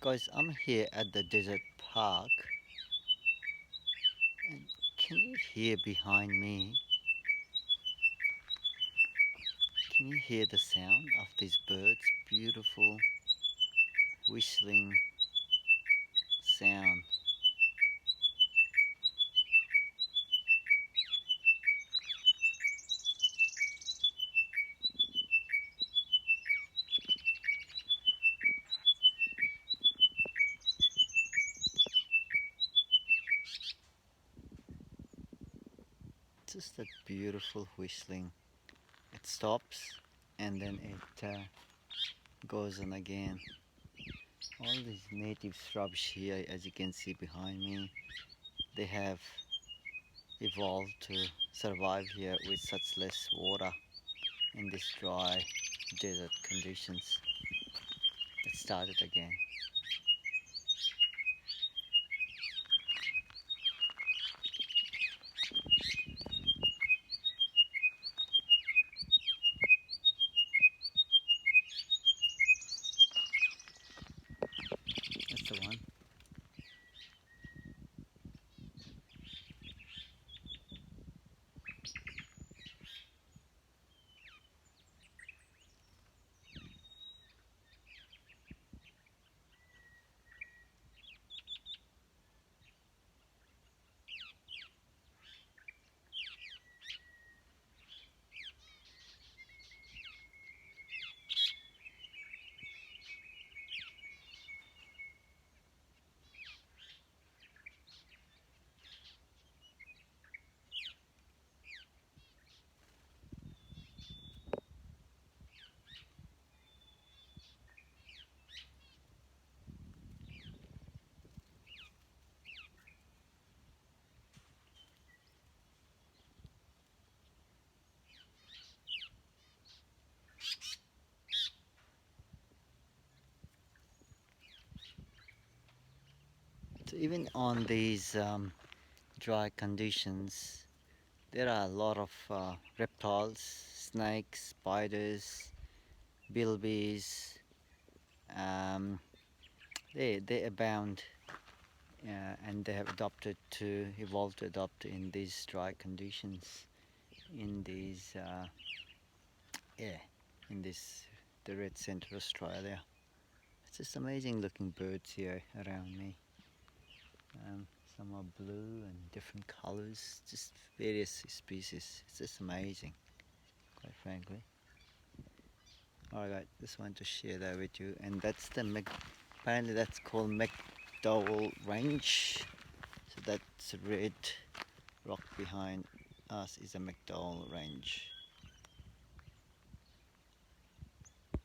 Guys, I'm here at the desert park, and can you hear behind me? Can you hear the sound of these birds? Beautiful whistling sound. Just that beautiful whistling. It stops and then it goes on again. All these native shrubs here, as you can see behind me, they have evolved to survive here with such less water in this dry desert conditions. It started again. That's the one. So even on these dry conditions, there are a lot of reptiles, snakes, spiders, bilbies. Um, they abound, and they have adopted to evolve to adopt in these dry conditions. In these, yeah, in this the red central Australia. It's just amazing looking birds here around me. Um, some are blue and different colors, just various species. It's just amazing, quite frankly. Alright, just want to share that with you. And that's the apparently that's called McDowell Range. So that's red rock behind us is a McDowell Range.